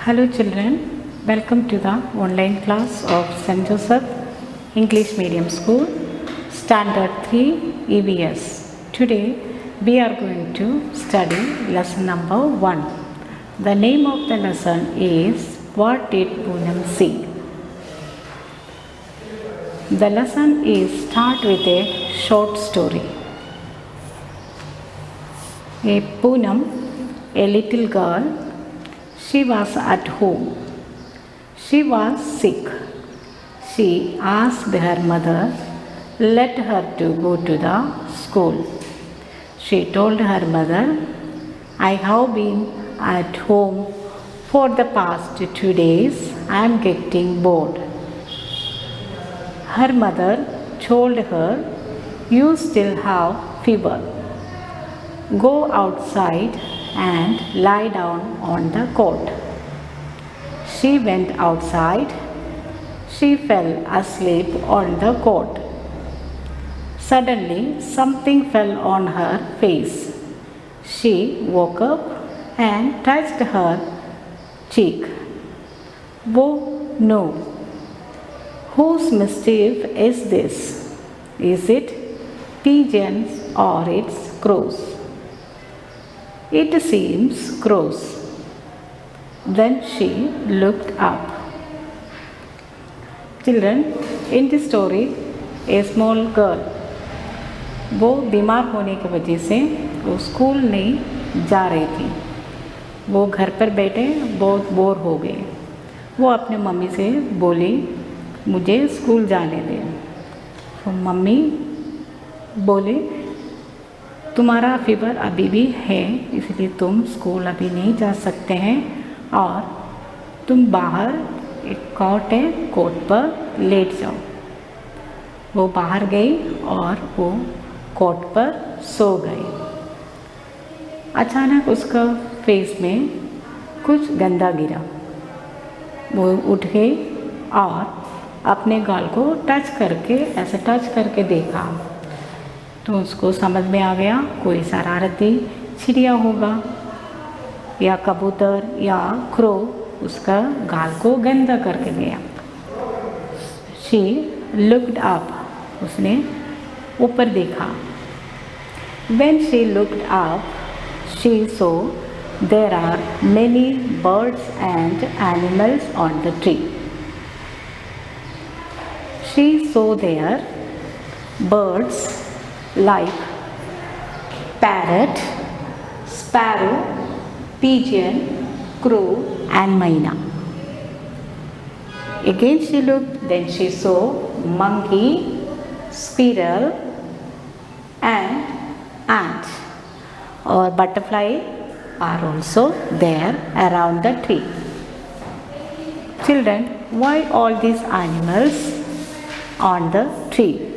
Hello children, welcome to the online class of St. Joseph English Medium School, Standard 3 EVS. Today we are going to study lesson number 1. The name of the lesson is What Did Poonam See? The lesson is start with a short story. A Poonam, a little girl, she was at home. She was sick. She asked her mother, let her to go to the school. She told her mother, I have been at home for the past 2 days. I am getting bored. Her mother told her, you still have fever. Go outside and lie down on the cot. She went outside. She fell asleep on the cot. Suddenly, something fell on her face. She woke up and touched her cheek. Oh no! Whose mischief is this? Is it pigeons or it's crows? It seems crows. Then she looked up. Children, in this story, a small girl, वो बीमार होने की वजह से वो school नहीं जा रही थी. वो घर पर बैठे बहुत बोर हो गए. वो अपने मम्मी से बोली, मुझे स्कूल जाने दे. तो मम्मी बोले, तुम्हारा फीवर अभी भी है, इसलिए तुम स्कूल अभी नहीं जा सकते हैं और तुम बाहर एक कॉट है, कोट पर लेट जाओ. वो बाहर गई और वो कोट पर सो गई. अचानक उसका फेस में कुछ गंदा गिरा. वो उठ गई और अपने गाल को टच करके देखा तो उसको समझ में आ गया कोई शरारती चिड़िया होगा या कबूतर या क्रो उसका गाल को गंदा करके गया. शी लुक्ड अप, उसने ऊपर देखा. When she looked up, she saw there are many birds and animals on the tree. She saw there birds like parrot, sparrow, pigeon, crow and myna. Again she looked, then she saw monkey, squirrel and ant or butterfly are also there around the tree. Children, why all these animals on the tree?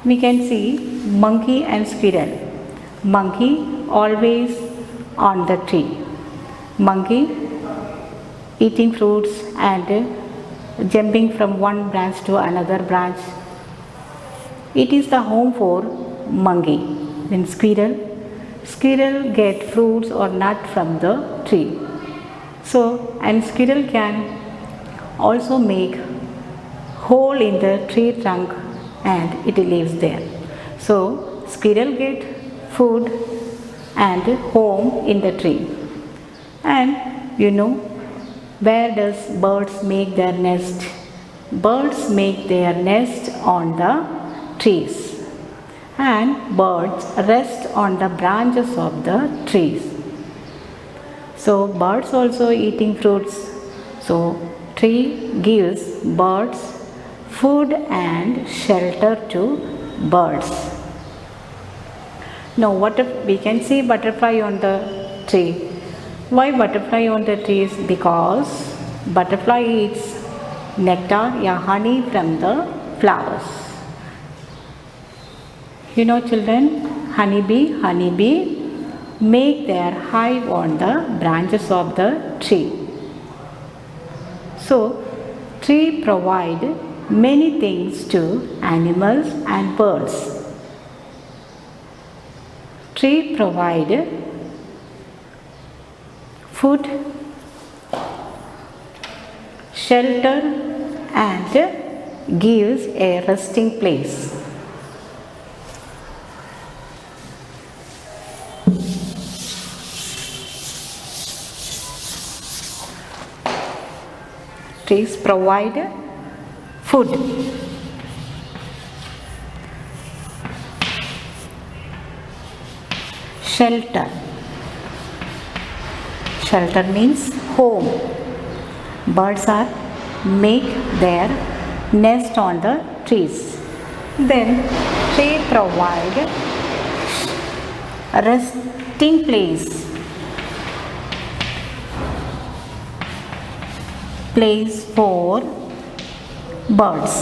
We can see monkey and squirrel. Monkey always on the tree. Monkey eating fruits and jumping from one branch to another branch. It is the home for monkey. Then squirrel get fruits or nut from the tree. So, and squirrel can also make hole in the tree trunk and it lives there. So squirrel get food and home in the tree. And you know, where does birds make their nest? Birds make their nest on the trees and birds rest on the branches of the trees. So birds also eating fruits. So tree gives birds food and shelter to birds. Now we can see butterfly on the tree. Why butterfly on the trees? Because butterfly eats nectar or honey from the flowers. You know children, honeybee make their hive on the branches of the tree. So tree provide many things to animals and birds. Tree provide food, shelter, and gives a resting place. Trees provide food, shelter. Shelter means home. Birds are make their nest on the trees. Then tree provide resting place. Place for birds.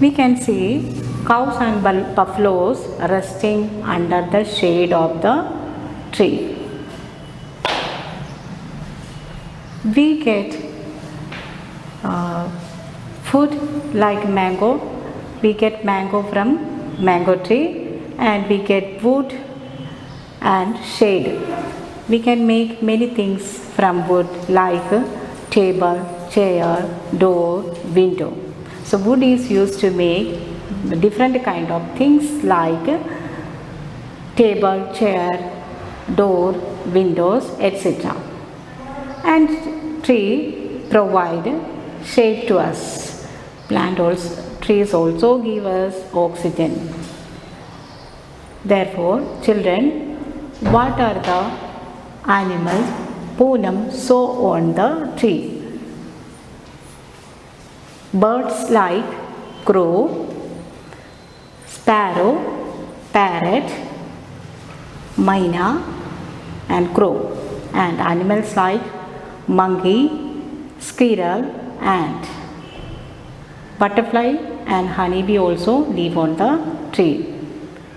We can see cows and buffaloes resting under the shade of the tree. We get food like mango. We get mango from mango tree, and we get wood and shade. We can make many things from wood like table, chair, door, window. So wood is used to make different kind of things like table, chair, door, windows, etc. And tree provide shade to us. Trees also give us oxygen. Therefore, children, what are the animals Poonam saw on the tree? Birds like crow, sparrow, parrot, myna, and crow, and animals like monkey, squirrel, ant. Butterfly and honeybee also live on the tree.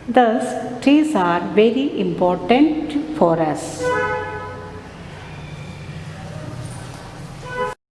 Thus, trees are very important for us.